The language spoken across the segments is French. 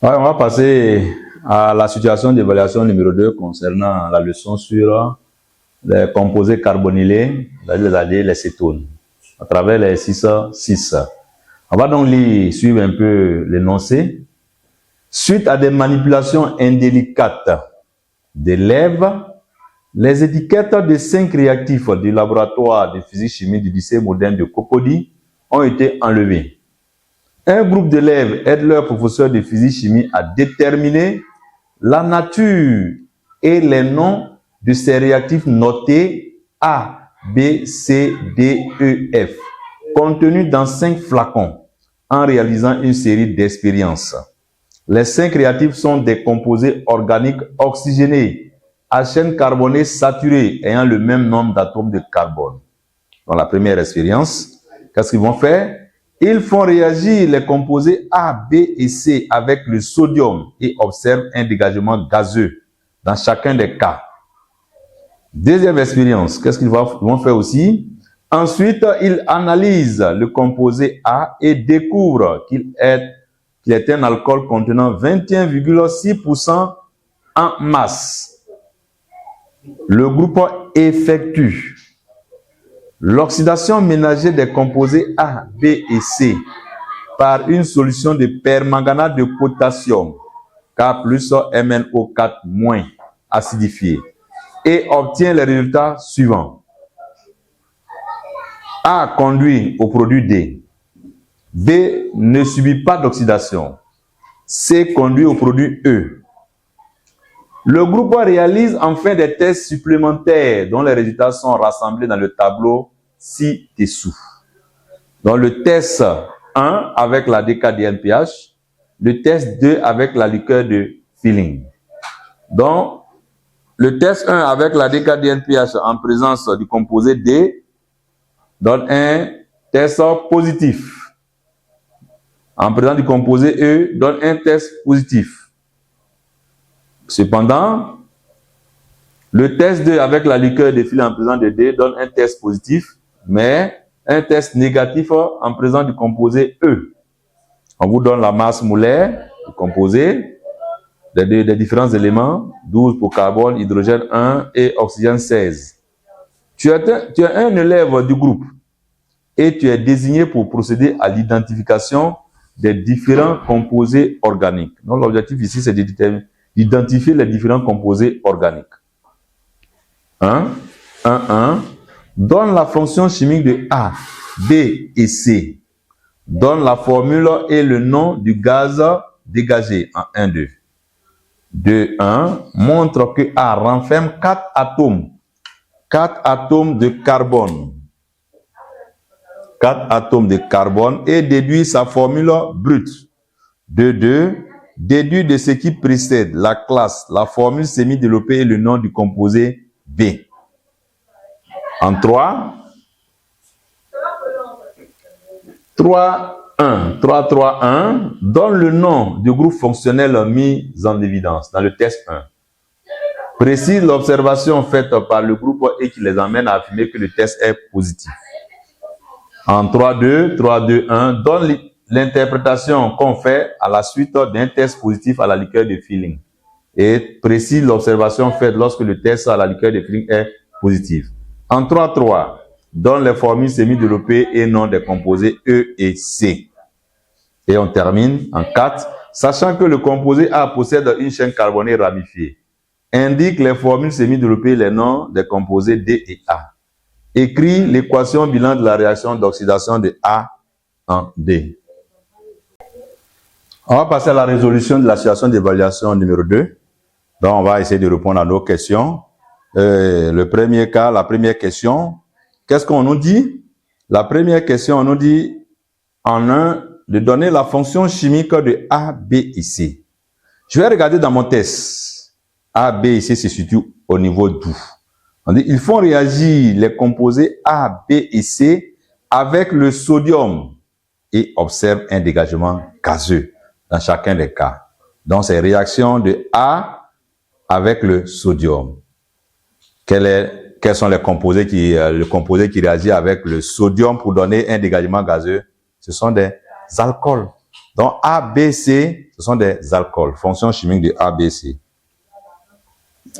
Ouais, on va passer à la situation d'évaluation numéro 2 concernant la leçon sur les composés carbonylés, les aldehydes, les cétones, à travers les 6. On va donc suivre un peu l'énoncé. Suite à des manipulations indélicates d'élèves, les étiquettes de 5 réactifs du laboratoire de physique-chimie du lycée moderne de Cocody ont été enlevées. Un groupe d'élèves aide leur professeur de physique-chimie à déterminer la nature et les noms de ces réactifs notés A, B, C, D, E, F, contenus dans 5 flacons, en réalisant une série d'expériences. Les 5 réactifs sont des composés organiques oxygénés à chaîne carbonée saturée ayant le même nombre d'atomes de carbone. Dans la première expérience, qu'est-ce qu'ils vont faire? Ils font réagir les composés A, B et C avec le sodium et observent un dégagement gazeux dans chacun des cas. Deuxième expérience, qu'est-ce qu'ils vont faire aussi? Ensuite, ils analysent le composé A et découvrent qu'il est un alcool contenant 21,6% en masse. Le groupe effectue l'oxydation ménagère des composés A, B et C par une solution de permanganate de potassium K plus MnO4- acidifié et obtient les résultats suivants. A conduit au produit D. B ne subit pas d'oxydation. C conduit au produit E. Le groupe réalise enfin des tests supplémentaires dont les résultats sont rassemblés dans le tableau ci-dessous. Donc le test 1 avec la DKDNPH, le test 2 avec la liqueur de Feeling. Donc le test 1 avec la DKDNPH en présence du composé D donne un test positif. En présence du composé E donne un test positif. Cependant, le test 2 avec la liqueur de Feeling en présence de D donne un test positif, mais un test négatif en présence du composé E. On vous donne la masse molaire du composé, des différents éléments, 12 pour carbone, hydrogène 1 et oxygène 16. Tu es un élève du groupe et tu es désigné pour procéder à l'identification des différents composés organiques. Donc l'objectif ici, c'est d'identifier les différents composés organiques. 1. Donne la fonction chimique de A, B et C. Donne la formule et le nom du gaz dégagé en 1,2. 2.1. Montre que A renferme 4 atomes. 4 atomes de carbone. 4 atomes de carbone et déduit sa formule brute. 2.2. Déduit de ce qui précède la classe, la formule semi-développée et le nom du composé B. En 3.1, donne le nom du groupe fonctionnel mis en évidence dans le test 1. Précise l'observation faite par le groupe et qui les amène à affirmer que le test est positif. En 3.2.1, donne l'interprétation qu'on fait à la suite d'un test positif à la liqueur de Feeling et précise l'observation faite lorsque le test à la liqueur de Feeling est positif. En 3.3, donne les formules semi-développées et nom des composés E et C. Et on termine en 4, sachant que le composé A possède une chaîne carbonée ramifiée. Indique les formules semi-développées et les noms des composés D et A. Écrit l'équation bilan de la réaction d'oxydation de A en D. On va passer à la résolution de la situation d'évaluation numéro 2. Donc, on va essayer de répondre à nos questions. Le premier cas, la première question, qu'est-ce qu'on nous dit? La première question, on nous dit en 1 de donner la fonction chimique de A, B et C. Je vais regarder dans mon test. A, B et C se situent au niveau d'où? On dit ils font réagir les composés A, B et C avec le sodium et observent un dégagement gazeux dans chacun des cas. Donc, c'est réaction de A avec le sodium. Quels sont les composés le composé qui réagit avec le sodium pour donner un dégagement gazeux? Ce sont des alcools. Donc A, B, C, ce sont des alcools. Fonction chimique de A, B, C.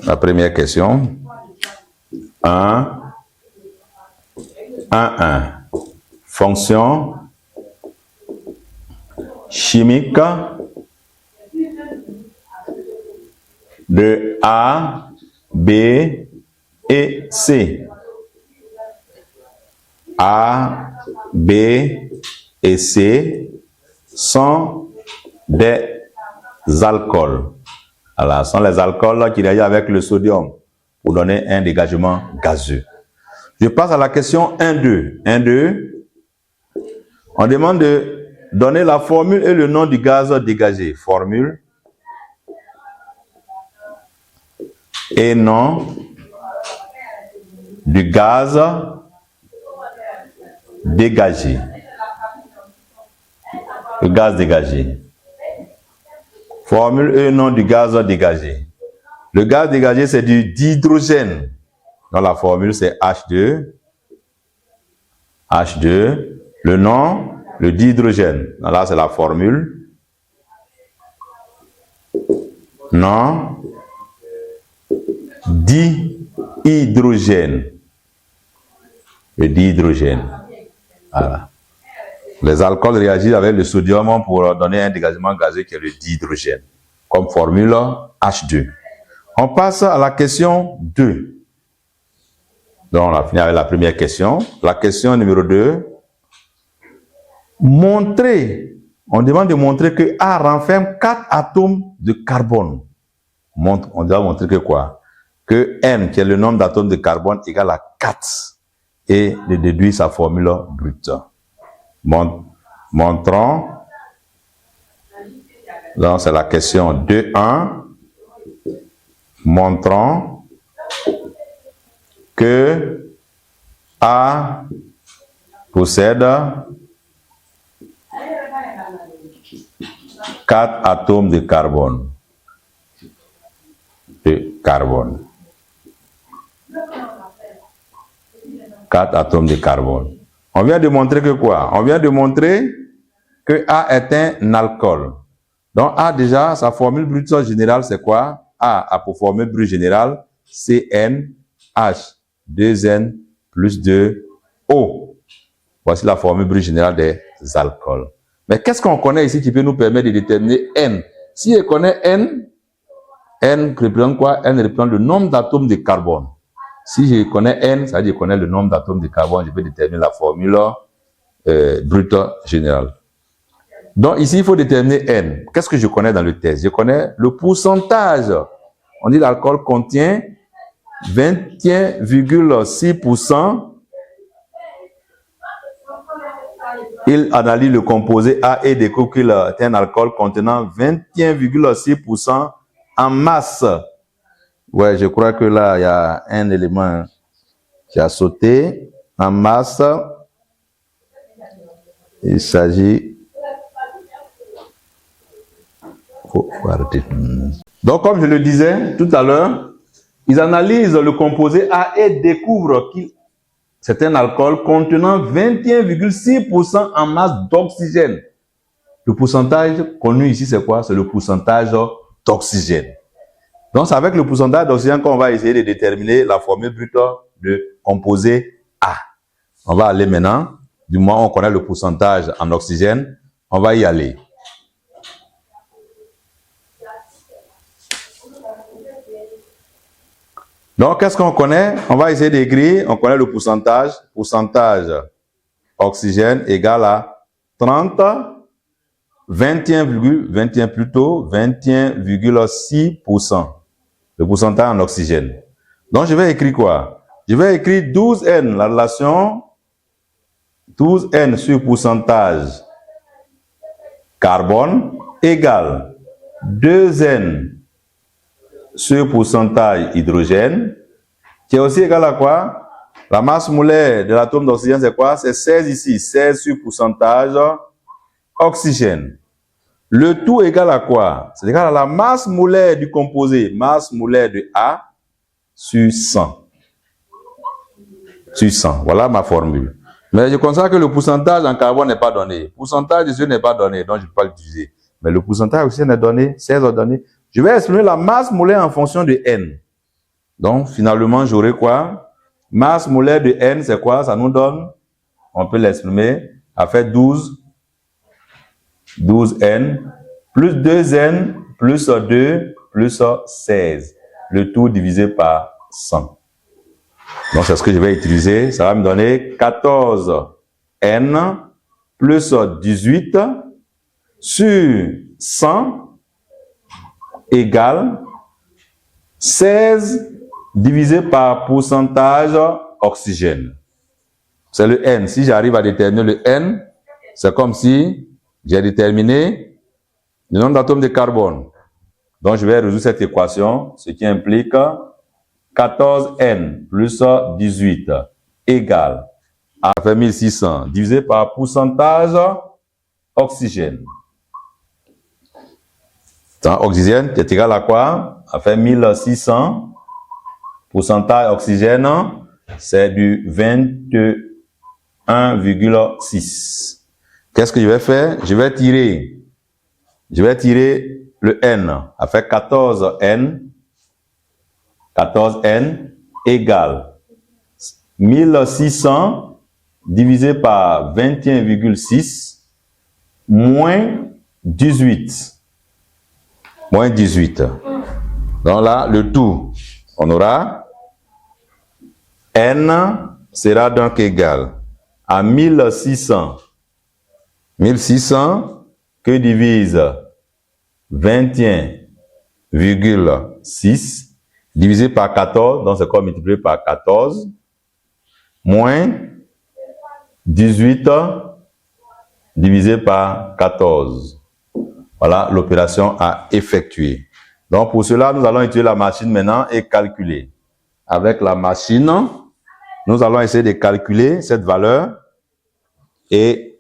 La première question. 1, 1. Fonction chimique de A, B et C. A, B et C sont des alcools. Alors, ce sont les alcools qui réagissent avec le sodium pour donner un dégagement gazeux. Je passe à la question 1-2. 1-2. On demande de donner la formule et le nom du gaz dégagé. Formule et nom du gaz dégagé. Le gaz dégagé. Formule et nom du gaz dégagé. Le gaz dégagé, c'est du dihydrogène. Donc la formule, c'est H2. H2. Le nom, le dihydrogène. Donc là, c'est la formule. Nom, dihydrogène. Le dihydrogène. Voilà. Les alcools réagissent avec le sodium pour donner un dégagement gazeux qui est le dihydrogène. Comme formule H2. On passe à la question 2. Donc, on a fini avec la première question. La question numéro 2. Montrer. On demande de montrer que A renferme 4 atomes de carbone. On doit montrer que quoi? Que N, qui est le nombre d'atomes de carbone, égale à 4. Et de déduire sa formule brute. Montrons. Donc, c'est la question 2.1. Montrons que A possède 4 atomes de carbone. 4 atomes de carbone. On vient de montrer que quoi? On vient de montrer que A est un alcool. Donc A déjà, sa formule brute générale, c'est quoi? A pour formule brute générale, CnH, 2N plus 2O. Voici la formule brute générale des alcools. Mais qu'est-ce qu'on connaît ici qui peut nous permettre de déterminer N? Si je connais N représente quoi? N représente le nombre d'atomes de carbone. Si je connais N, ça veut dire que je connais le nombre d'atomes de carbone, je peux déterminer la formule brute générale. Donc ici, il faut déterminer N. Qu'est-ce que je connais dans le test? Je connais le pourcentage. On dit l'alcool contient 21,6%. Il analyse le composé A et découvre qu'il est un alcool contenant 21,6% en masse. Ouais, je crois que là, il y a un élément qui a sauté. En masse, il s'agit... Donc, comme je le disais tout à l'heure, ils analysent le composé A et découvrent qu'il c'est un alcool contenant 21,6% en masse d'oxygène. Le pourcentage connu ici, c'est quoi? C'est le pourcentage d'oxygène. Donc, c'est avec le pourcentage d'oxygène qu'on va essayer de déterminer la formule brute de composé A. On va aller maintenant, du moment où on connaît le pourcentage en oxygène, on va y aller. Donc, qu'est-ce qu'on connaît? On va essayer d'écrire, on connaît le pourcentage. Pourcentage oxygène égale à 30, 21,6%. Le pourcentage en oxygène. Donc, je vais écrire quoi? Je vais écrire 12N, la relation 12N sur pourcentage carbone égale 2N sur pourcentage hydrogène, qui est aussi égal à quoi? La masse molaire de l'atome d'oxygène, c'est quoi? C'est 16 ici, 16 sur pourcentage oxygène. Le tout égal à quoi? C'est égal à la masse molaire du composé, masse molaire de A sur 100. Sur 100, voilà ma formule. Mais je constate que le pourcentage en carbone n'est pas donné. Le pourcentage ici n'est pas donné, donc je ne peux pas l'utiliser. Mais le pourcentage aussi est donné, 16 est donné. Je vais exprimer la masse molaire en fonction de N. Donc, finalement, j'aurai quoi? Masse molaire de N, c'est quoi? Ça nous donne, on peut l'exprimer, ça fait 12N, plus 2N, plus 2, plus 16. Le tout divisé par 100. Donc, c'est ce que je vais utiliser. Ça va me donner 14N plus 18 sur 100 égale 16 divisé par pourcentage oxygène. C'est le N. Si j'arrive à déterminer le N, c'est comme si j'ai déterminé le nombre d'atomes de carbone. Donc, je vais résoudre cette équation, ce qui implique 14N plus 18 égale à 1600 divisé par pourcentage oxygène. Oxygène est égal à quoi? Ça fait 1600. Pourcentage oxygène, c'est du 21,6. Qu'est-ce que je vais faire? Je vais tirer le N. Ça fait 14N. 14N égale 1600 divisé par 21,6 moins 18. Moins 18. Donc là, le tout, on aura N sera donc égal à 1600. 1600 que divise 21,6 divisé par 14, donc c'est comme multiplié par 14, moins 18 divisé par 14. Voilà l'opération à effectuer. Donc pour cela, nous allons utiliser la machine maintenant et calculer. Avec la machine, nous allons essayer de calculer cette valeur et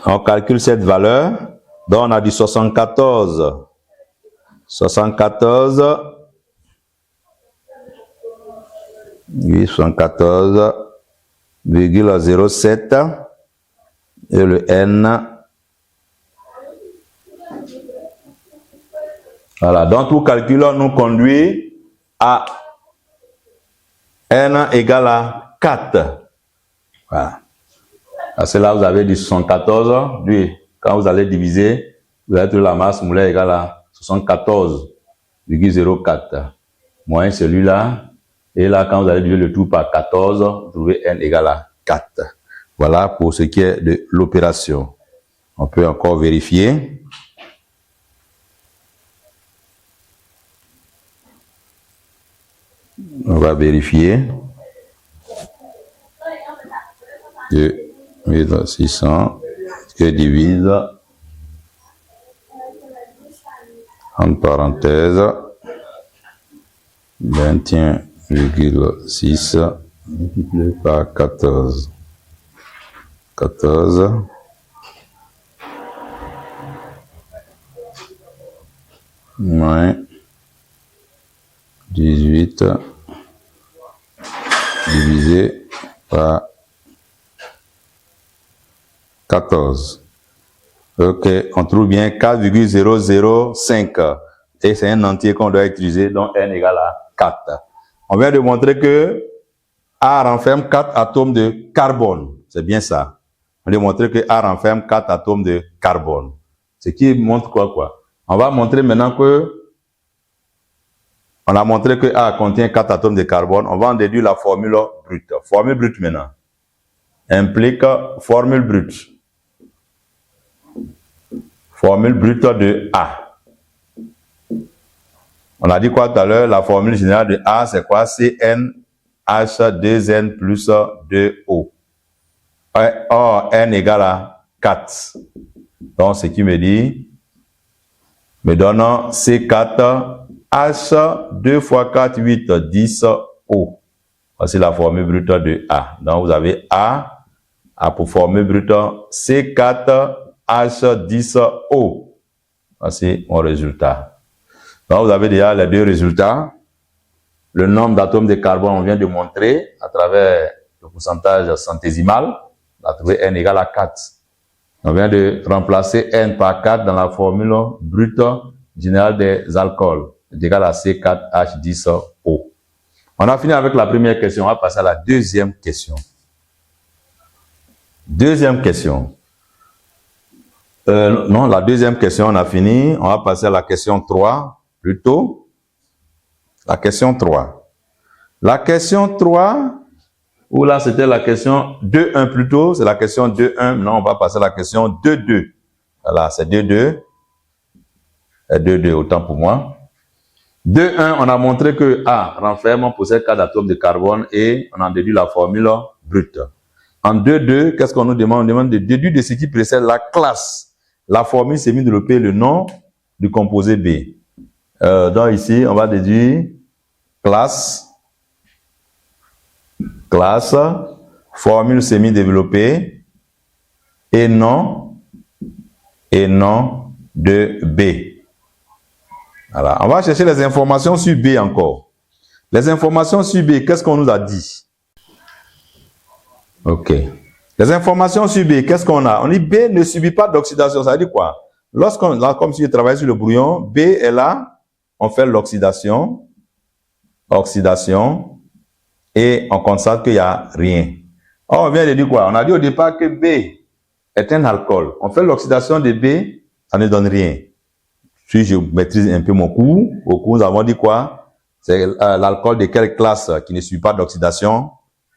on calcule cette valeur. Donc on a dit 74. 74,07 et le N. Voilà, donc tout calcul nous conduit à N égale à 4. Voilà. Parce que là, vous avez du 74. Quand vous allez diviser, vous allez trouver la masse molaire égale à 74,04. Moins celui-là. Et là, quand vous allez diviser le tout par 14, vous trouvez N égale à 4. Voilà pour ce qui est de l'opération. On peut encore vérifier. On va vérifier. 2600 que divise entre parenthèses 21,6 multiplié par 14. 14 moins 18 divisé par 14. Ok, on trouve bien 4,005. Et c'est un entier qu'on doit utiliser, donc N égale à 4. On vient de montrer que A renferme 4 atomes de carbone. C'est bien ça. On vient de montrer que A renferme 4 atomes de carbone. Ce qui montre quoi? On va montrer maintenant que on a montré que A contient 4 atomes de carbone. On va en déduire la formule brute. Formule brute maintenant implique formule brute. Formule brute de A. On a dit quoi tout à l'heure? La formule générale de A, c'est quoi? CnH2n plus 2O. Or, N égale à 4. Donc, ce qui me donne C4H 2 fois 4, 8, 10 O. Voici la formule brute de A. Donc, vous avez A pour formule brute C4H10O. Voici mon résultat. Donc, vous avez déjà les deux résultats. le nombre d'atomes de carbone, on vient de montrer à travers le pourcentage centésimal. On a trouvé N égale à 4. On vient de remplacer N par 4 dans la formule brute générale des alcools. C'est égal à C4H10O. On a fini avec la première question. On va passer à la deuxième question. Deuxième question. Non, la deuxième question, on a fini. On va passer à la question 3, plutôt. La question 3. La question 3, ou là, c'était la question 2.1 plutôt. C'est la question 2.1. Maintenant, on va passer à la question 2.2. Voilà, c'est 2.2. 2.2, autant pour moi. 2.1, on a montré que A, renferme, possède 4 atomes de carbone et on en déduit la formule brute. En 2.2, qu'est-ce qu'on nous demande? On demande de déduire de ce qui précède la classe. La formule s'est mise de développer le nom du composé B. Donc ici, on va déduire classe, formule semi-développée et nom de B. Voilà. On va chercher les informations sur B encore. Les informations sur B, qu'est-ce qu'on nous a dit? Ok. Les informations sur B, qu'est-ce qu'on a? On dit B ne subit pas d'oxydation. Ça veut dire quoi? Lorsqu'on, là, comme si je travaille sur le brouillon, B est là, on fait l'oxydation, et on constate qu'il n'y a rien. Or, on vient de dire quoi? On a dit au départ que B est un alcool. On fait l'oxydation de B, ça ne donne rien. Si je maîtrise un peu mon cours, au cours, nous avons dit quoi? C'est l'alcool de quelle classe qui ne subit pas d'oxydation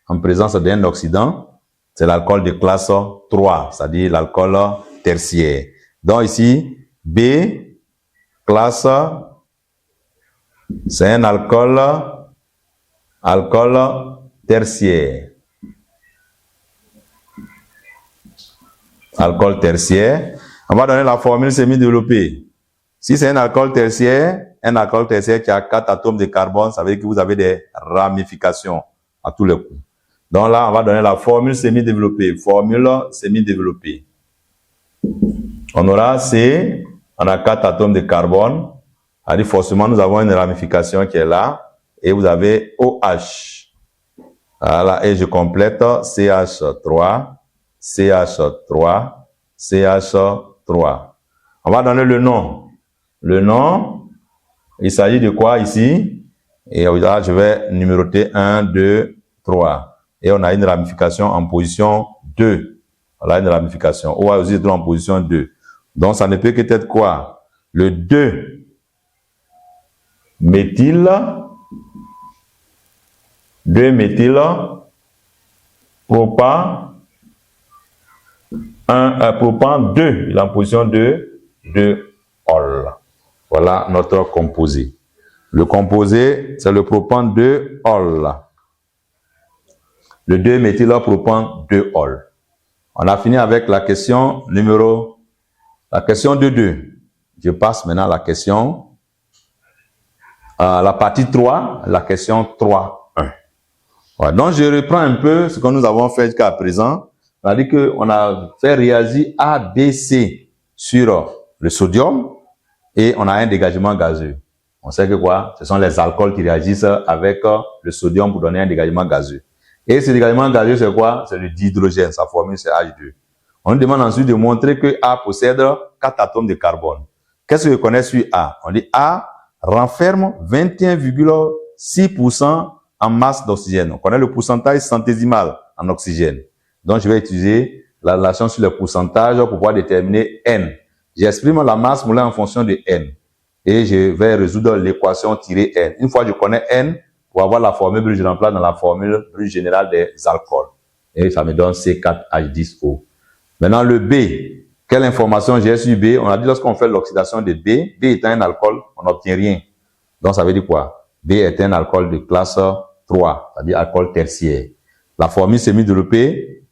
en présence d'un oxydant? C'est l'alcool de classe 3, c'est-à-dire l'alcool tertiaire. Donc ici, B, classe, c'est un alcool tertiaire. Alcool tertiaire. On va donner la formule semi-développée. Si c'est un alcool tertiaire qui a 4 atomes de carbone, ça veut dire que vous avez des ramifications à tous les coups. Donc là, on va donner la formule semi-développée. On aura C, on a 4 atomes de carbone. C'est-à-dire forcément, nous avons une ramification qui est là. Et vous avez OH. Voilà, et je complète CH3, CH3, CH3. On va donner le nom. Le nom, il s'agit de quoi ici? Et là, je vais numéroter 1, 2, 3. Et on a une ramification en position 2. Voilà une ramification. OH aussi est en position 2. Donc, ça ne peut que être quoi? Le 2-méthyl, propan, propan 2, il est en position 2, 2-ol. Voilà notre composé. Le composé, c'est le propan 2-ol. Le 2-méthylpropan 2-ol. On a fini avec la question la question 2.2. Je passe maintenant à la question, la partie 3, la question 3.1. Voilà. Donc, je reprends un peu ce que nous avons fait jusqu'à présent. On a dit qu'on a fait réagir A, B, C sur le sodium et on a un dégagement gazeux. On sait que quoi? Ce sont les alcools qui réagissent avec le sodium pour donner un dégagement gazeux. Et ce dégagement gazeux, c'est quoi? C'est le dihydrogène. Sa formule, c'est H2. On nous demande ensuite de montrer que A possède 4 atomes de carbone. Qu'est-ce que je connais sur A? On dit A renferme 21,6% en masse d'oxygène. On connaît le pourcentage centésimal en oxygène. Donc, je vais utiliser la relation sur le pourcentage pour pouvoir déterminer N. J'exprime la masse molaire en fonction de N. Et je vais résoudre l'équation tirée N. Une fois que je connais N, pour avoir la formule brute, je remplace dans la formule brute générale des alcools. Et ça me donne C4H10O. Maintenant, le B. Quelle information j'ai sur B? On a dit lorsqu'on fait l'oxydation de B, B étant un alcool, on n'obtient rien. Donc, ça veut dire quoi? B est un alcool de classe 3, c'est-à-dire alcool tertiaire. La formule semi-développée,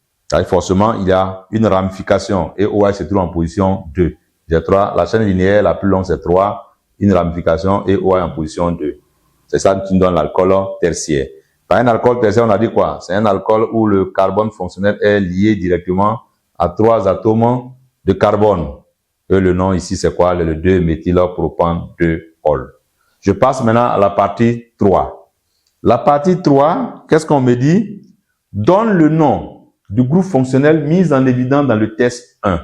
forcément, il y a une ramification. Et OH se trouve en position 2. J'ai 3. La chaîne linéaire la plus longue, c'est 3. Une ramification et OH en position 2. C'est ça qui nous donne l'alcool tertiaire. Par un alcool tertiaire, on a dit quoi? C'est un alcool où le carbone fonctionnel est lié directement à 3 atomes de carbone. Et le nom ici, c'est quoi? Le 2-méthylpropan 2-ol. Je passe maintenant à la partie 3. La partie 3, qu'est-ce qu'on me dit? Donne le nom du groupe fonctionnel mis en évidence dans le test 1.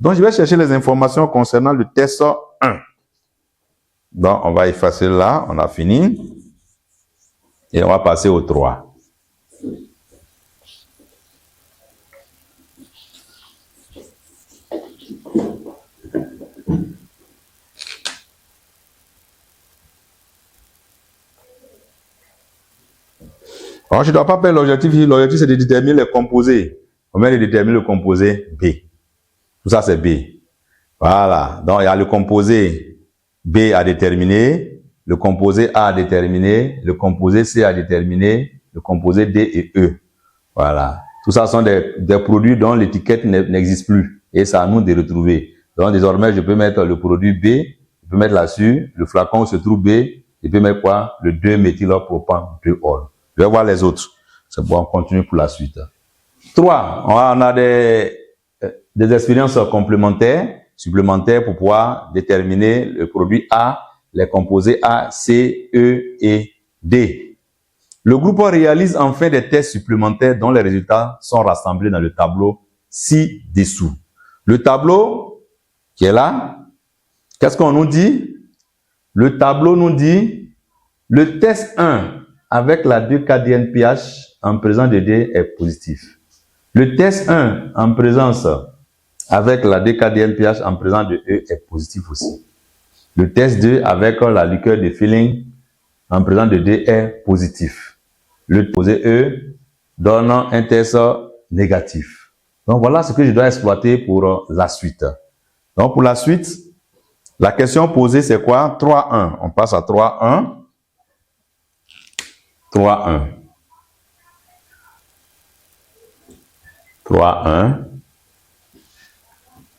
Donc, je vais chercher les informations concernant le test 1. Donc, on va effacer là, on a fini. Et on va passer au 3. Alors, je ne dois pas perdre l'objectif. L'objectif, c'est de déterminer les composés. On vient de déterminer le composé B. Tout ça, c'est B. Voilà. Donc, il y a le composé B à déterminer, le composé A à déterminer, le composé C à déterminer, le composé D et E. Voilà. Tout ça sont des produits dont l'étiquette n'existe plus. Et c'est à nous de retrouver. Donc, désormais, je peux mettre le produit B, je peux mettre là-dessus, le flacon où se trouve B, je peux mettre quoi? Le 2-méthylpropane-2-ol. Je vais voir les autres. C'est bon, on continue pour la suite. 3. On a des expériences complémentaires, supplémentaires pour pouvoir déterminer le produit A, les composés A, C, E et D. Le groupe réalise enfin des tests supplémentaires dont les résultats sont rassemblés dans le tableau ci-dessous. Le tableau qui est là, qu'est-ce qu'on nous dit? Le tableau nous dit le test 1 avec la 2,4-DNPH en présence de D est positif. Le test 1 en présence avec la 2,4-DNPH en présence de E est positif aussi. Le test 2 avec la liqueur de Feeling en présence de D est positif. Le composé E donne un test négatif. Donc voilà ce que je dois exploiter pour la suite. Donc pour la suite, la question posée c'est quoi? 3.1. On passe à 3.1. 3.1. 3.1.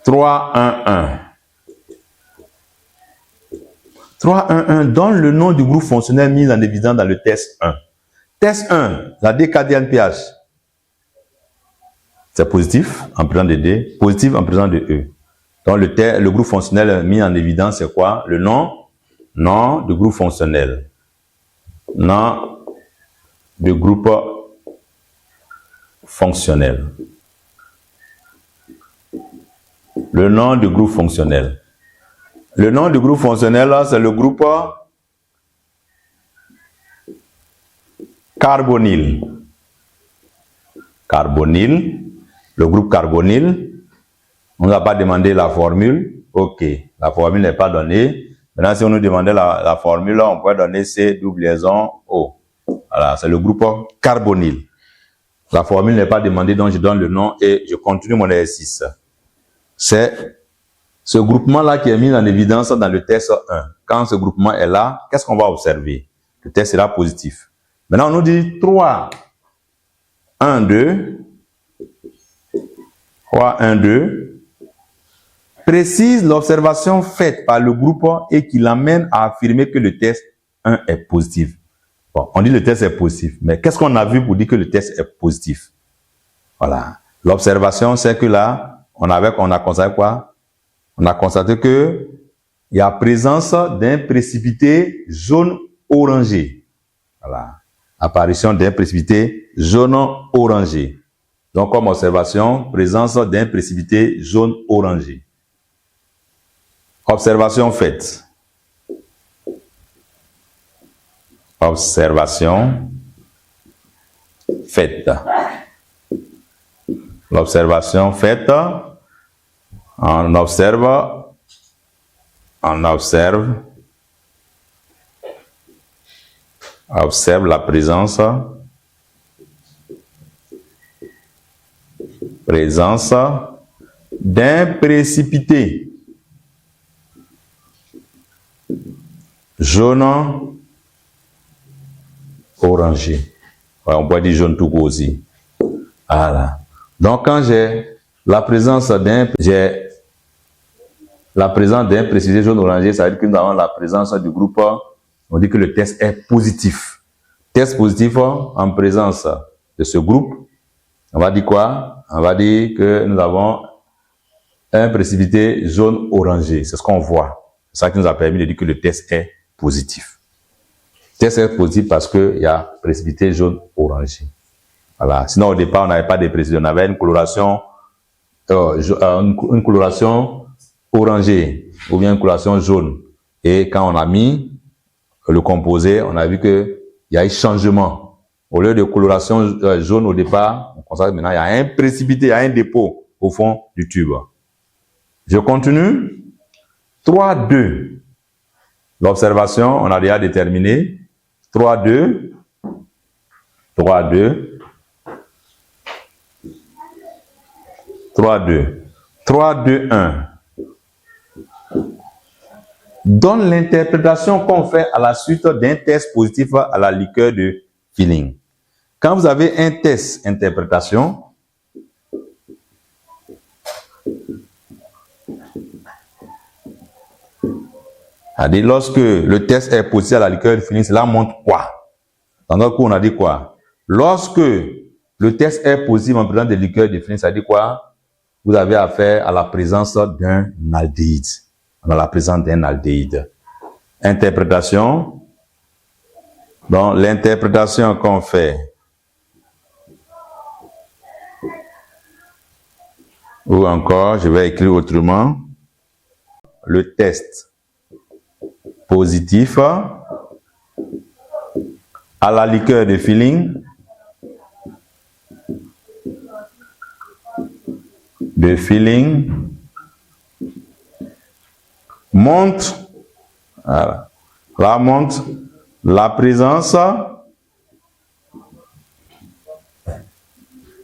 3.1.1. 3.1.1 donne le nom du groupe fonctionnel mis en évidence dans le test 1. Test 1, la DKDNPH, c'est positif en présence de D, positif en présence de E. Donc le groupe fonctionnel mis en évidence, c'est quoi? Le nom du groupe fonctionnel. Nom du groupe fonctionnel. Le nom du groupe fonctionnel. Le nom du groupe fonctionnel, c'est le groupe carbonyle. Carbonyle. Le groupe carbonyle. On ne nous a pas demandé la formule. OK. La formule n'est pas donnée. Maintenant, si on nous demandait la formule, on pourrait donner C-O. Voilà, c'est le groupe carbonyle. La formule n'est pas demandée, donc je donne le nom et je continue mon exercice. C'est ce groupement-là qui est mis en évidence dans le test 1. Quand ce groupement est là, qu'est-ce qu'on va observer? Le test sera positif. Maintenant, on nous dit 3, 1, 2. 3, 1, 2. Précise l'observation faite par le groupe et qui l'amène à affirmer que le test 1 est positif. Bon, on dit le test est positif, mais qu'est-ce qu'on a vu pour dire que le test est positif? Voilà. L'observation, c'est que là, on a constaté quoi? On a constaté que il y a présence d'un précipité jaune orangé. Voilà. Apparition d'un précipité jaune orangé. Donc, comme observation, présence d'un précipité jaune orangé. Observation faite. Observation faite. L'observation faite, on observe la présence d'un précipité jaune orangé. Ouais, on peut dire jaune tout court aussi. Voilà. Donc quand j'ai la présence d'un précipité jaune orangé, ça veut dire que nous avons la présence du groupe, on dit que le test est positif. Test positif en présence de ce groupe, on va dire quoi? On va dire que nous avons un précipité jaune orangé. C'est ce qu'on voit. C'est ça qui nous a permis de dire que le test est positif. Test est positif parce qu'il y a précipité jaune orangé. Voilà. Sinon, au départ, on n'avait pas de précipité. On avait une coloration orangée ou bien une coloration jaune. Et quand on a mis le composé, on a vu qu'il y a eu changement. Au lieu de coloration jaune au départ, on constate maintenant il y a un précipité, il y a un dépôt au fond du tube. Je continue. 3,2. L'observation, on a déjà déterminé. 3,2. 3,2. 3,2. 3,2,1. Donne l'interprétation qu'on fait à la suite d'un test positif à la liqueur de feeling. Quand vous avez un test interprétation, c'est-à-dire lorsque le test est positif à la liqueur de feeling, cela montre quoi? Dans notre cours, on a dit quoi? Lorsque le test est positif en présence de liqueur de feeling, ça dit quoi? Vous avez affaire à la présence d'un aldéhyde. On a la présence d'un aldéhyde. Interprétation. Donc, l'interprétation qu'on fait, ou encore, je vais écrire autrement, le test positif à la liqueur de feeling montre, voilà, là montre la présence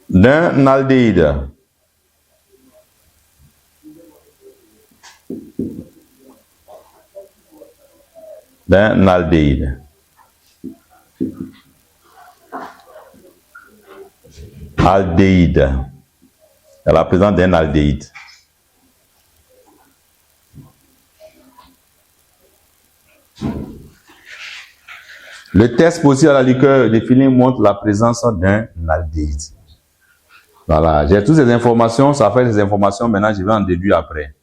d'un aldéhyde. D'un aldéhyde. Aldéhyde. La présence d'un aldéhyde. Le test positif à la liqueur de feeling montre la présence d'un aldéhyde. Voilà, j'ai toutes ces informations, ça fait des informations, maintenant je vais en déduire après.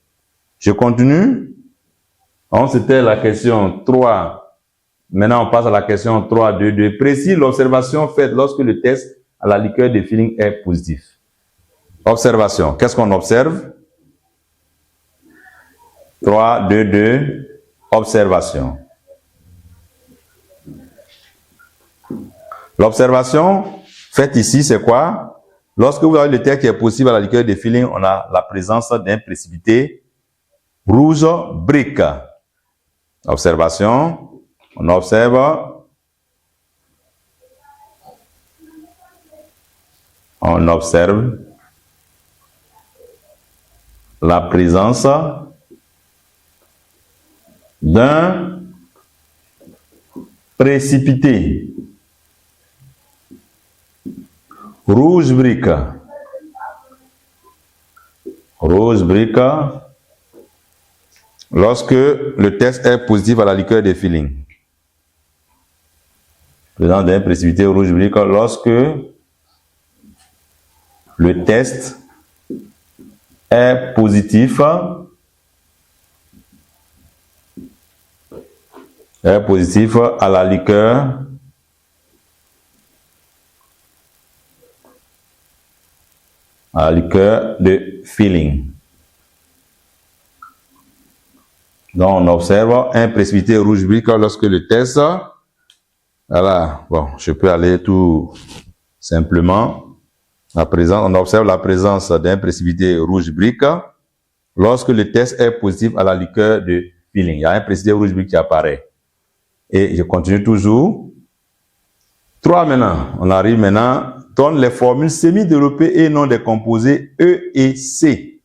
Je continue. Donc c'était la question 3. Maintenant on passe à la question 3.2.2. Précise l'observation faite lorsque le test à la liqueur de feeling est positif. Observation. Qu'est-ce qu'on observe? 3.2.2. Observation. L'observation faite ici, c'est quoi? Lorsque vous avez le test qui est positif à la liqueur de feeling, on a la présence d'un précipité rouge brique. Observation. On observe. On observe la présence d'un précipité rouge brique. Rouge brique. Lorsque le test est positif à la liqueur de feeling. Présence d'un précipité rouge brique lorsque le test est positif à la liqueur de feeling. Donc, on observe un précipité rouge brique lorsque le test, voilà, bon, je peux aller tout simplement. On observe la présence d'un précipité rouge brique lorsque le test est positif à la liqueur de feeling. Il y a un précipité rouge brique qui apparaît. Et je continue toujours. 3 maintenant. On arrive maintenant. Donne les formules semi-développées et non des composés E et C.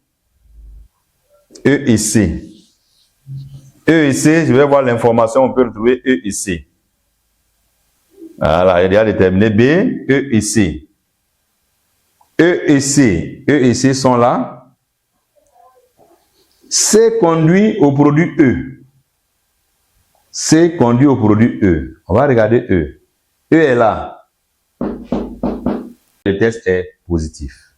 E et C. E et C, je vais voir l'information, on peut retrouver E et C. Voilà, il y a déterminé B, E et C. E et C sont là. C conduit au produit E. C conduit au produit E. On va regarder E. E est là. Le test est positif.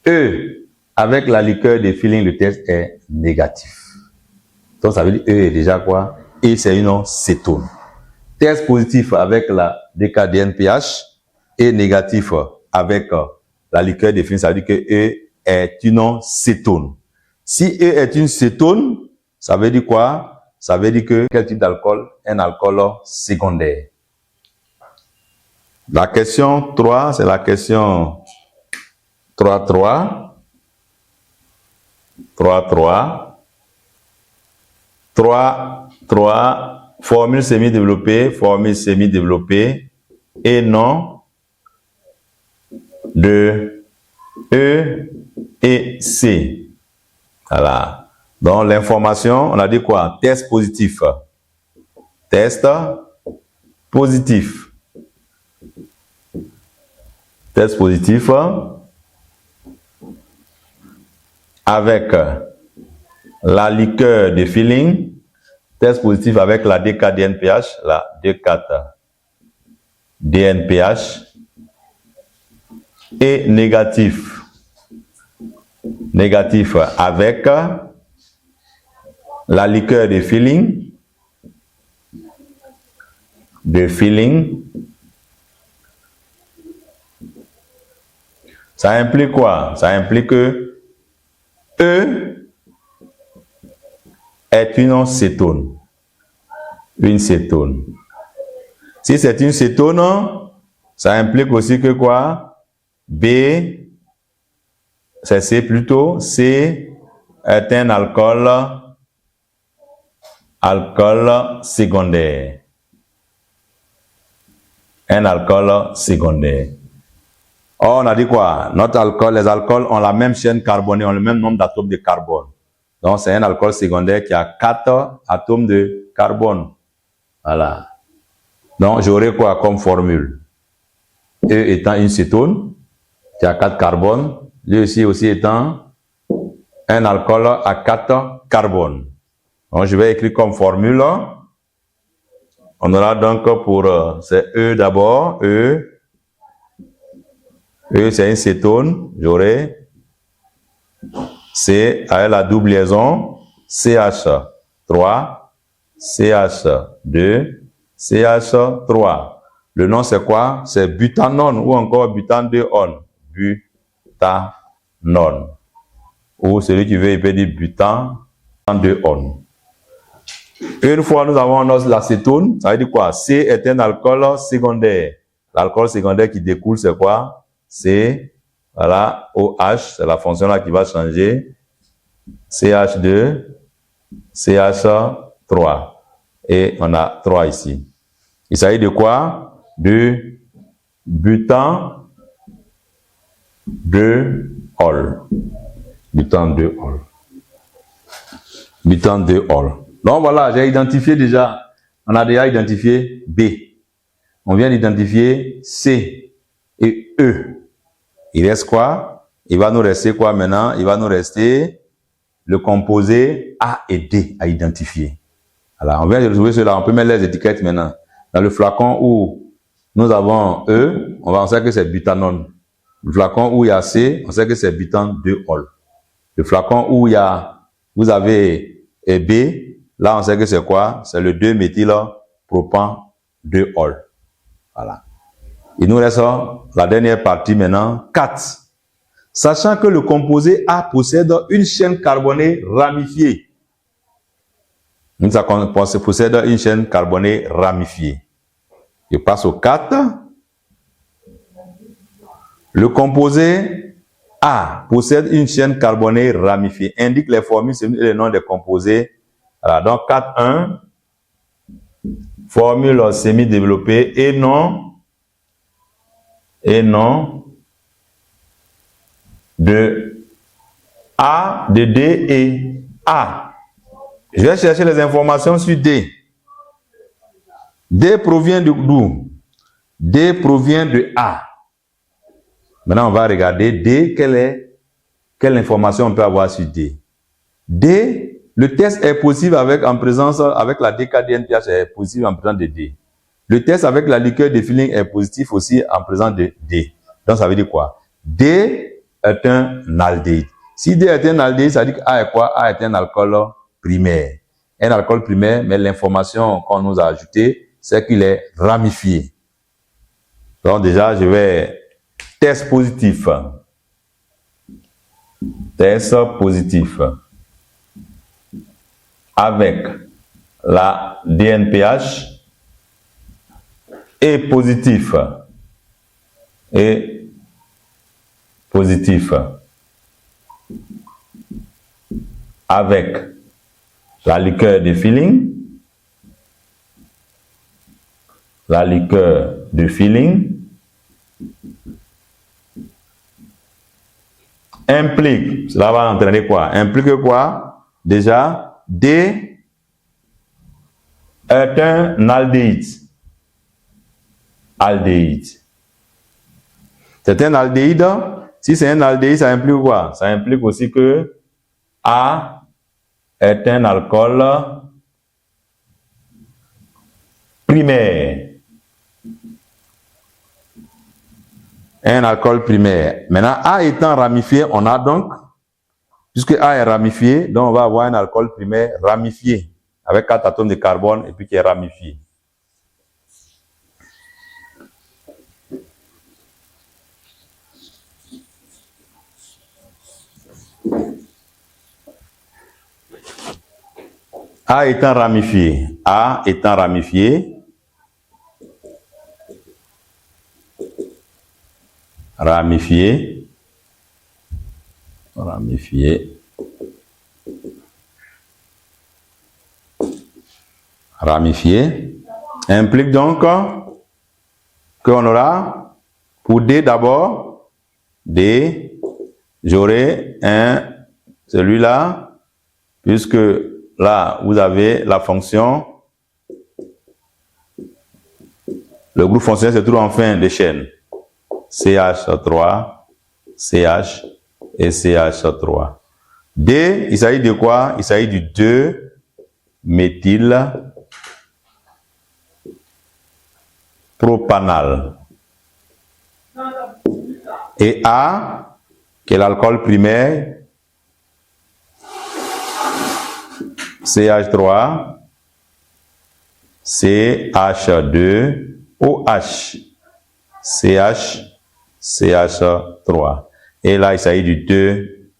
E, avec la liqueur de feeling, le test est négatif. Donc ça veut dire E est déjà quoi? E c'est une cétone. test positif avec la DKDNPH et négatif avec la liqueur définie, ça veut dire que E est une cétone. Si E est une cétone, ça veut dire quoi? Ça veut dire que quel type d'alcool? Un alcool secondaire. La question 3, c'est la question 3.3. 3.3, formule semi-développée et non de E et C. Voilà. Donc l'information, on a dit quoi? Test positif. Test positif. Test positif avec la liqueur de feeling. Test positif avec la DKDNPH, la DKDNPH et négatif. Négatif avec la liqueur de feeling. Ça implique quoi? Ça implique que E est une cétone. Une cétone. Si c'est une cétone, ça implique aussi que quoi? B, c'est C plutôt. C est un alcool secondaire. Un alcool secondaire. Or, on a dit quoi? Les alcools ont la même chaîne carbonée, ont le même nombre d'atomes de carbone. Donc, c'est un alcool secondaire qui a 4 atomes de carbone. Voilà. Donc, j'aurai quoi comme formule? E étant une cétone, qui a 4 carbones. Lui aussi étant un alcool à 4 carbones. Donc, je vais écrire comme formule. On aura donc pour, c'est E d'abord, E c'est une cétone, j'aurai C avec la double liaison, CH3, CH2, CH3. Le nom c'est quoi? C'est butanone ou encore butanone. Butanone. Ou celui qui veut, il peut dire butanone. Une fois nous avons l'acétone, ça veut dire quoi? C est un alcool secondaire. L'alcool secondaire qui découle, c'est quoi? C'est, voilà, OH, c'est la fonction là qui va changer. CH2, CH3. Et on a 3 ici. Il s'agit de quoi? De butan 2-ol. Butan 2-ol. Butan 2-ol. Donc voilà, j'ai identifié déjà, on a déjà identifié B. On vient d'identifier C et E. Il reste quoi? Il va nous rester quoi maintenant? Il va nous rester le composé A et D à identifier. Alors, on vient de retrouver cela. On peut mettre les étiquettes maintenant. Dans le flacon où nous avons E, on sait que c'est butanone. Le flacon où il y a C, on sait que c'est butan 2-ol. Le flacon où vous avez B, là on sait que c'est quoi? C'est le 2-méthylpropan 2-ol. Voilà. Il nous reste la dernière partie maintenant, 4. Sachant que le composé A possède une chaîne carbonée ramifiée. Ça possède une chaîne carbonée ramifiée. Je passe au 4. Le composé A possède une chaîne carbonée ramifiée. Indique les formules et les noms des composés. Alors, donc 4.1, formule semi-développée et non de A, de D et A. Je vais chercher les informations sur D. D provient d'où? D provient de A. Maintenant, on va regarder D, quelle information on peut avoir sur D. D, le test est possible avec la DKDNPH est possible en présence de D. Le test avec la liqueur de feeling est positif aussi en présence de D. Donc, ça veut dire quoi? D est un aldéhyde. Si D est un aldéhyde, ça veut dire que A est quoi? A est un alcool primaire. Un alcool primaire, mais l'information qu'on nous a ajoutée, c'est qu'il est ramifié. Donc déjà, je vais test positif. Test positif. Avec la DNPH et positif. Et positif. Avec la liqueur de feeling. La liqueur de feeling implique, cela va entraîner quoi? Implique quoi? Déjà, D est un aldéhyde. Aldéhyde. C'est un aldéhyde. Si c'est un aldéhyde, ça implique quoi? Ça implique aussi que A est un alcool primaire. Un alcool primaire. Maintenant, A étant ramifié, on a donc, puisque A est ramifié, donc on va avoir un alcool primaire ramifié, avec 4 atomes de carbone et puis qui est ramifié. A étant ramifié, ramifié implique donc qu'on aura pour D d'abord, D, j'aurai celui-là, puisque là, vous avez la fonction, le groupe fonctionnel se trouve en fin de chaîne. CH3, CH et CH3. D, il s'agit de quoi? Il s'agit du 2-méthylpropanal. Et A, qui est l'alcool primaire, CH3, CH2OH, CH3. Et là, il s'agit du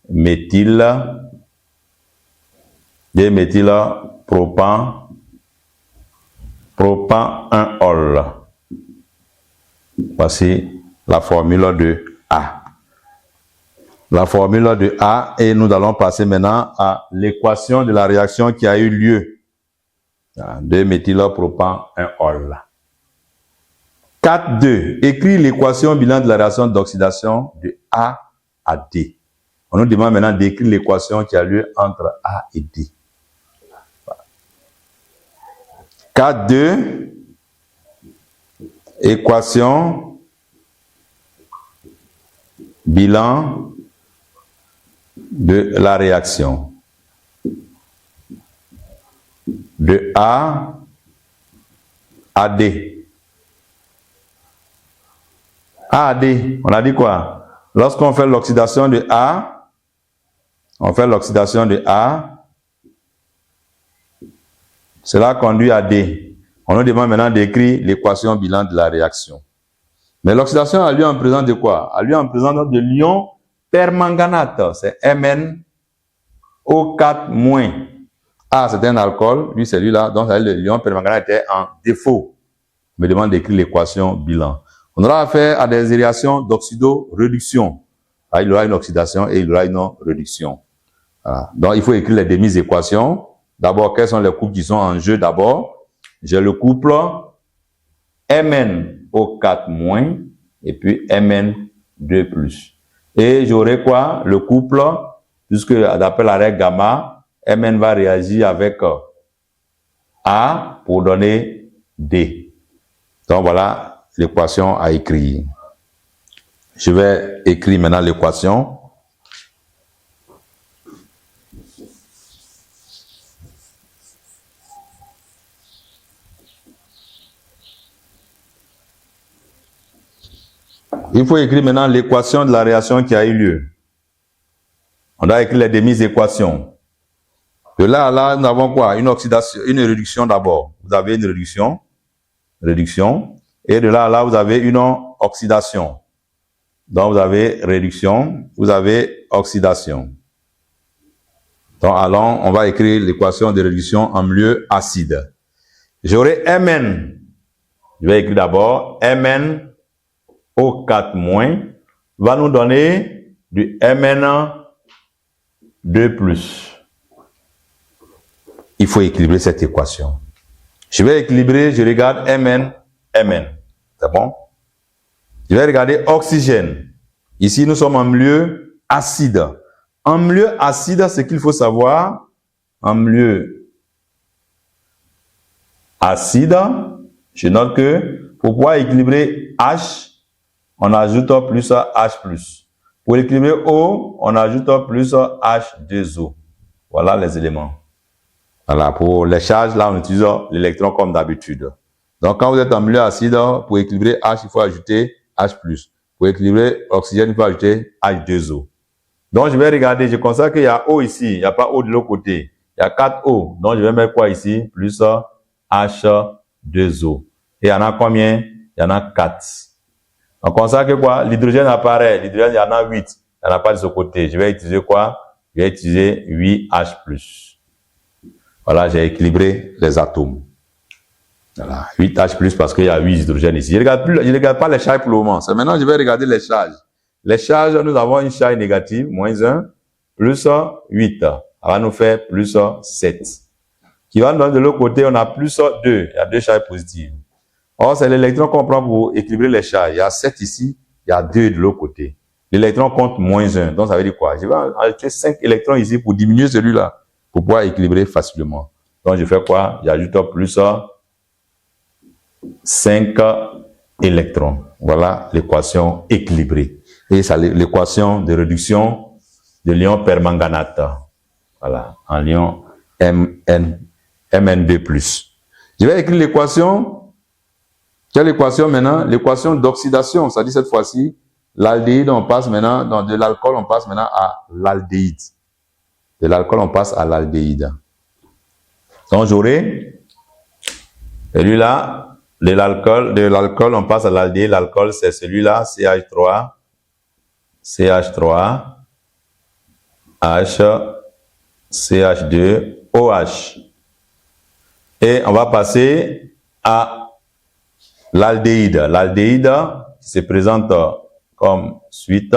2-méthylpropan, propan 1-ol. Voici la formule de A. La formule de A, et nous allons passer maintenant à l'équation de la réaction qui a eu lieu. 2-méthylpropan 1-ol. 4.2. Écris l'équation bilan de la réaction d'oxydation de A à D. On nous demande maintenant d'écrire l'équation qui a lieu entre A et D. 4.2. Équation bilan de la réaction de A à D. A à D, on a dit quoi? Lorsqu'on fait l'oxydation de A, cela conduit à D. On nous demande maintenant d'écrire l'équation bilan de la réaction. Mais l'oxydation a lieu en présence de quoi? A lieu en présence de l'ion permanganate. C'est MnO4-. A, c'est un alcool. Lui, c'est lui-là. Donc, le l'ion permanganate était en défaut. On me demande d'écrire l'équation bilan. On aura affaire à des réactions d'oxydoréduction. Il y aura une oxydation et il y aura une réduction. Voilà. Donc, il faut écrire les demi-équations. D'abord, quels sont les couples qui sont en jeu d'abord? J'ai le couple MnO4- et puis Mn2+. Et j'aurai quoi? Le couple, puisque d'après la règle gamma, Mn va réagir avec A pour donner D. Donc voilà l'équation à écrire. Je vais écrire maintenant l'équation. Il faut écrire maintenant l'équation de la réaction qui a eu lieu. On doit écrire les demi-équations. De là à là, nous avons quoi? Une oxydation, une réduction d'abord. Vous avez une réduction. réduction. Et de là à là, vous avez une oxydation. Donc, vous avez réduction, vous avez oxydation. Donc, allons, on va écrire l'équation de réduction en milieu acide. J'aurai Mn. Je vais écrire d'abord Mn O4- va nous donner du Mn2+. Il faut équilibrer cette équation. Je vais équilibrer, je regarde Mn. C'est bon? Je vais regarder oxygène. Ici, nous sommes en milieu acide. En milieu acide, ce qu'il faut savoir, en milieu acide, je note que pour pouvoir équilibrer H, on ajoute plus H+. Pour équilibrer O, on ajoute plus H2O. Voilà les éléments. Voilà, pour les charges, là, on utilise l'électron comme d'habitude. Donc, quand vous êtes en milieu acide, pour équilibrer H, il faut ajouter H+. Pour équilibrer oxygène, il faut ajouter H2O. Donc, je vais regarder, je constate qu'il y a O ici, il n'y a pas O de l'autre côté. Il y a 4 O. Donc, je vais mettre quoi ici? Plus H2O. Et il y en a combien? Il y en a 4. On constate que quoi? L'hydrogène apparaît. L'hydrogène, il y en a 8. Il n'y en a pas de ce côté. Je vais utiliser quoi? Je vais utiliser 8H+. Voilà, j'ai équilibré les atomes. Voilà, 8H+, parce qu'il y a 8 hydrogènes ici. Je ne regarde pas les charges pour le moment. C'est maintenant que je vais regarder les charges. Les charges, nous avons une charge négative, -1, plus 8. Ça va nous faire plus 7. Qui va nous donner de l'autre côté, on a plus 2. Il y a 2 charges positives. Or, c'est l'électron qu'on prend pour équilibrer les charges. Il y a 7 ici, il y a 2 de l'autre côté. L'électron compte -1. Donc, ça veut dire quoi? Je vais ajouter 5 électrons ici pour diminuer celui-là, pour pouvoir équilibrer facilement. Donc, je fais quoi? J'ajoute plus 5 électrons. Voilà l'équation équilibrée. Et c'est l'équation de réduction de l'ion permanganate. Voilà, en l'ion Mn2+. Je vais écrire l'équation. Quelle équation maintenant? L'équation d'oxydation. C'est-à-dire cette fois-ci, l'aldéhyde, on passe maintenant, de l'alcool, on passe maintenant à l'aldéhyde. De l'alcool, on passe à l'aldéhyde. Donc, j'aurai celui-là. De l'alcool, on passe à l'aldéhyde. L'alcool, c'est celui-là, CH3, H, CH2, OH. Et on va passer à l'aldéhyde. L'aldéhyde se présente comme suite,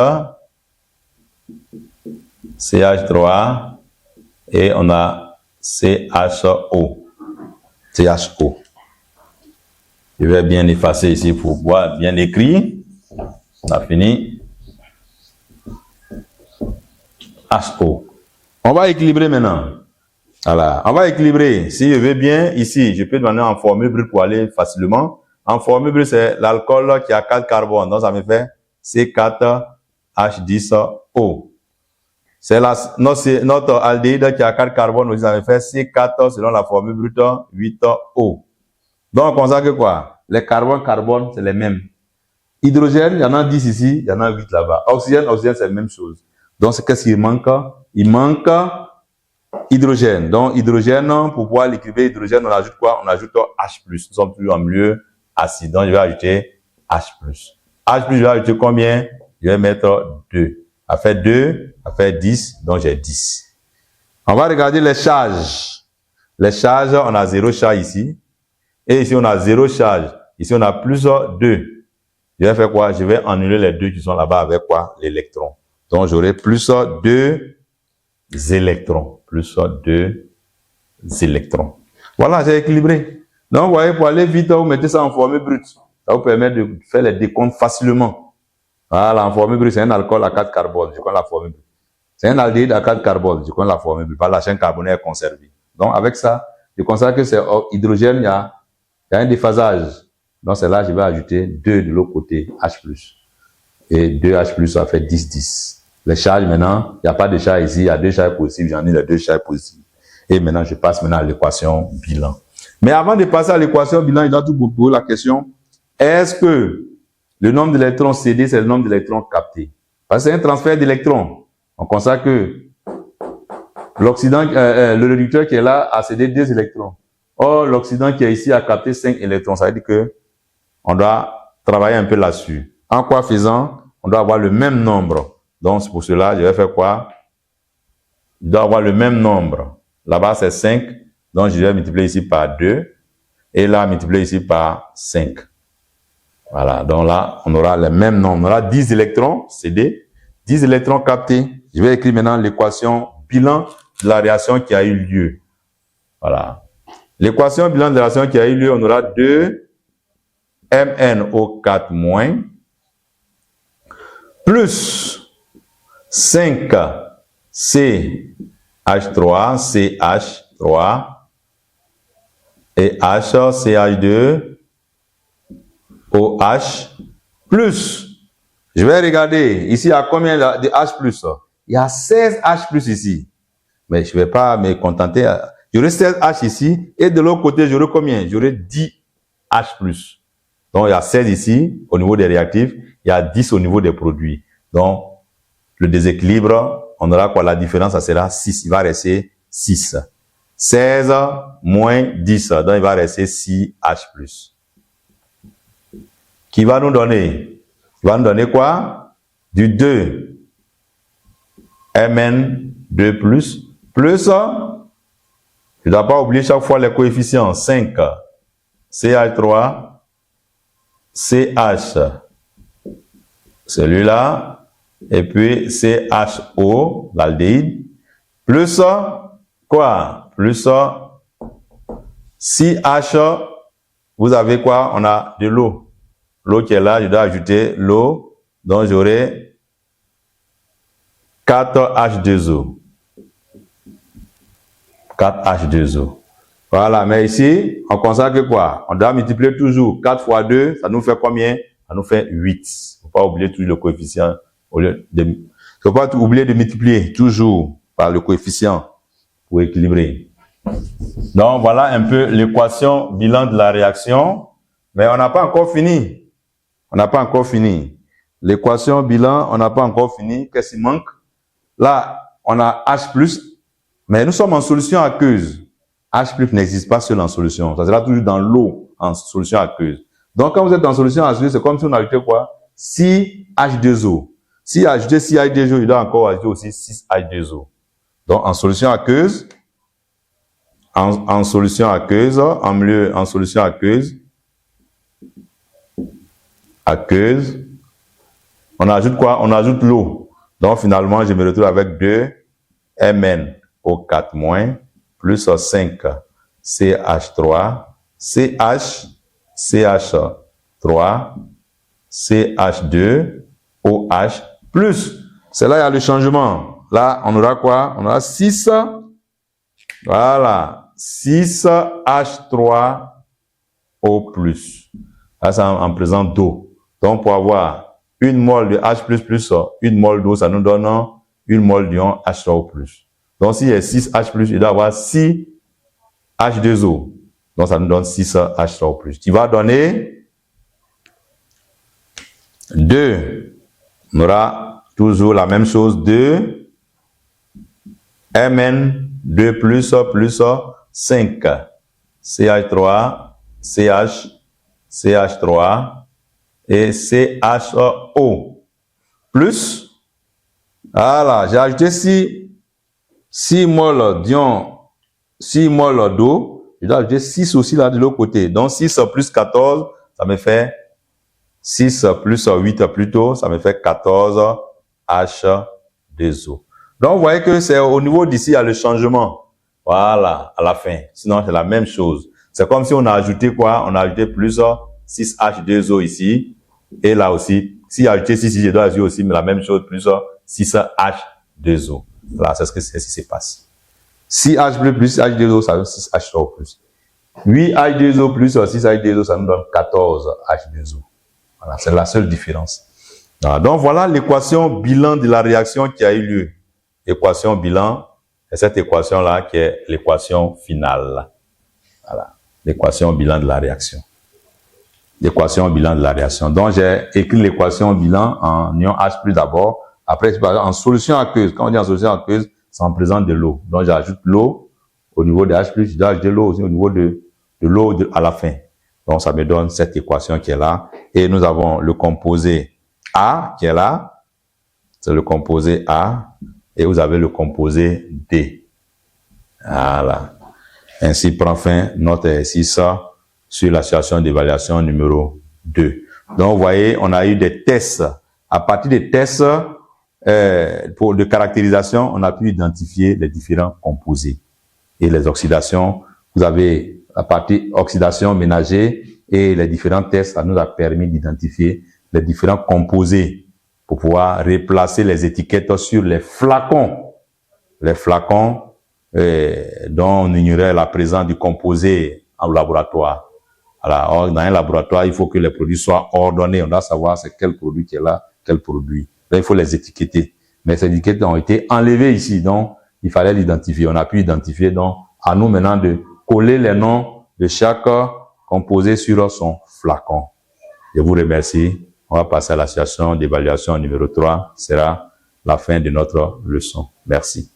CH3, et on a CHO. Je vais bien effacer ici pour voir bien écrit. On a fini. HO. On va équilibrer maintenant. Voilà. On va équilibrer. Si je veux bien, ici, je peux demander en formule brute pour aller facilement. En formule brute, c'est l'alcool qui a 4 carbones. Donc, ça me fait C4H10O. C'est notre aldéhyde qui a 4 carbones. Ça me fait C4 selon la formule brute 8O. Donc, on constate que quoi? Les carbones, c'est les mêmes. Hydrogène, il y en a 10 ici, il y en a 8 là-bas. Oxygène, c'est la même chose. Donc, qu'est-ce qu'il manque? Il manque hydrogène. Donc, hydrogène, pour pouvoir l'équilibrer, hydrogène, on ajoute quoi? On ajoute H+. Nous sommes toujours en milieu acide. Donc, je vais ajouter H+. H+, je vais ajouter combien? Je vais mettre 2. Ça fait 2, ça fait 10, donc j'ai 10. On va regarder les charges. Les charges, on a 0 charge ici. Et ici, on a 0 charge. Ici, on a plus 2. Je vais faire quoi? Je vais annuler les 2 qui sont là-bas avec quoi? L'électron. Donc, j'aurai plus 2 électrons. Plus 2 électrons. Voilà, j'ai équilibré. Donc, vous voyez, pour aller vite, vous mettez ça en formule brute. Ça vous permet de faire les décomptes facilement. Voilà, en formule brute, c'est un alcool à 4 carbones. Je connais la formule brute. C'est un aldéhyde à 4 carbones. Je connais la formule brute. Par la chaîne carbonée est conservée. Donc, avec ça, je constate que c'est hydrogène, il y a un déphasage. Donc, c'est là, je vais ajouter 2 de l'autre côté, H+. Et 2H+, ça fait 10. Les charges, maintenant, il n'y a pas de charge ici, il y a 2 charges positives, j'en ai les 2 charges positives. Et maintenant, je passe maintenant à l'équation bilan. Mais avant de passer à l'équation bilan, il doit tout vous poser la question, est-ce que le nombre d'électrons cédés, c'est le nombre d'électrons captés? Parce que c'est un transfert d'électrons. On constate que l'oxydant, le réducteur qui est là a cédé 2 électrons. Or, l'oxydant qui est ici a capté 5 électrons. Ça veut dire que on doit travailler un peu là-dessus. En quoi faisant? On doit avoir le même nombre. Donc, c'est pour cela, je vais faire quoi? Je dois avoir le même nombre. Là-bas, c'est 5. Donc, je vais multiplier ici par 2. Et là, multiplier ici par 5. Voilà. Donc là, on aura le même nombre. On aura 10 électrons, CD. 10 électrons captés. Je vais écrire maintenant l'équation bilan de la réaction qui a eu lieu. Voilà. L'équation bilan de la réaction qui a eu lieu, on aura 2 MnO4- plus 5 CH3, CH3 et H, CH2, OH, plus, je vais regarder, ici il y a combien de H plus? Il y a 16 H plus ici. Mais je ne vais pas me contenter. J'aurai 16 H ici, et de l'autre côté, j'aurai combien? J'aurai 10 H plus. Donc, il y a 16 ici, au niveau des réactifs, il y a 10 au niveau des produits. Donc, le déséquilibre, on aura quoi? La différence, ça sera 6. Il va rester 6. 16 moins 10. Donc, il va rester 6H+. Qui va nous donner? Il va nous donner quoi? Du 2 Mn2+, plus, je ne dois pas oublier chaque fois les coefficients. 5 CH3, CH, celui-là, et puis CHO, l'aldéhyde, plus quoi? Plus 6H, vous avez quoi? On a de l'eau. L'eau qui est là, je dois ajouter l'eau, donc j'aurai 4H2O. 4H2O. Voilà, mais ici, on constate que quoi? On doit multiplier toujours 4 fois 2, ça nous fait combien? Ça nous fait 8. Il ne faut pas oublier toujours le coefficient. Il ne faut pas oublier de multiplier toujours par le coefficient pour équilibrer. Donc, voilà un peu l'équation bilan de la réaction. Mais on n'a pas encore fini. On n'a pas encore fini. L'équation bilan, on n'a pas encore fini. Qu'est-ce qui manque? Là, on a H+, mais nous sommes en solution aqueuse. H+ n'existe pas seul en solution. Ça sera toujours dans l'eau en solution aqueuse. Donc, quand vous êtes en solution aqueuse, c'est comme si on ajoutait quoi? 6H2O. Si ajouter 6H2O, il doit encore ajouter aussi 6H2O. Donc, en solution aqueuse, en solution aqueuse, en milieu, en solution aqueuse, on ajoute quoi? On ajoute l'eau. Donc, finalement, je me retrouve avec 2 MnO4- plus 5 CH3, CH3, CH2, OH, plus. C'est là, il y a le changement. Là, on aura quoi? On aura 6. Voilà. 6H3O+. Là, c'est en présence d'eau. Donc, pour avoir une mole de H++, une mole d'eau, ça nous donne une mole d'ion H3O+. Donc, s'il y a 6H+, il doit avoir 6H2O. Donc, ça nous donne 6H3O+. Qui va donner 2. On aura toujours la même chose, 2 Mn2+, plus 5 CH3, CH3 et CHO. Plus, voilà, j'ai ajouté 6 moles d'ion, 6 moles d'eau. Je dois ajouter 6 aussi là de l'autre côté. Donc 6 plus 14, ça me fait 6 plus 8 plutôt, ça me fait 14 H2O. Donc vous voyez que c'est au niveau d'ici, il y a le changement. Voilà, à la fin. Sinon, c'est la même chose. C'est comme si on a ajouté quoi? On a ajouté plus 6 H2O ici. Et là aussi, si j'ai ajouté 6, je dois ajouter aussi, mais la même chose, plus 6 H2O. Voilà, c'est ce qui se passe. 6 H plus H2O, ça donne 6 H3O plus. 8 H2O plus 6 H2O, ça nous donne 14 H2O. Voilà, c'est la seule différence. Voilà, donc voilà l'équation bilan de la réaction qui a eu lieu. Équation bilan, c'est cette équation-là qui est l'équation finale. Voilà, l'équation bilan de la réaction. L'équation bilan de la réaction. Donc, j'ai écrit l'équation bilan en ion H+ d'abord. Après, en solution aqueuse. Quand on dit en solution aqueuse, c'est en présence de l'eau. Donc, j'ajoute l'eau au niveau de H+, je dois ajouter l'eau aussi au niveau de de l'eau à la fin. Donc, ça me donne cette équation qui est là. Et nous avons le composé A qui est là. C'est le composé A. Et vous avez le composé D. Voilà. Ainsi prend fin notre exercice sur la situation d'évaluation numéro 2. Donc, vous voyez, on a eu des tests. À partir des tests de caractérisation, on a pu identifier les différents composés. Et les oxydations, vous avez la partie oxydation ménagée et les différents tests, ça nous a permis d'identifier les différents composés pour pouvoir replacer les étiquettes sur les flacons. Les flacons dont on ignorait la présence du composé en laboratoire. Alors, dans un laboratoire, il faut que les produits soient ordonnés. On doit savoir c'est quel produit qui est là, quel produit. Là, il faut les étiqueter. Mais ces étiquettes ont été enlevées ici, donc il fallait l'identifier. On a pu identifier, donc à nous maintenant de coller les noms de chaque composé sur son flacon. Je vous remercie. On va passer à la situation d'évaluation numéro 3. Ce sera la fin de notre leçon. Merci.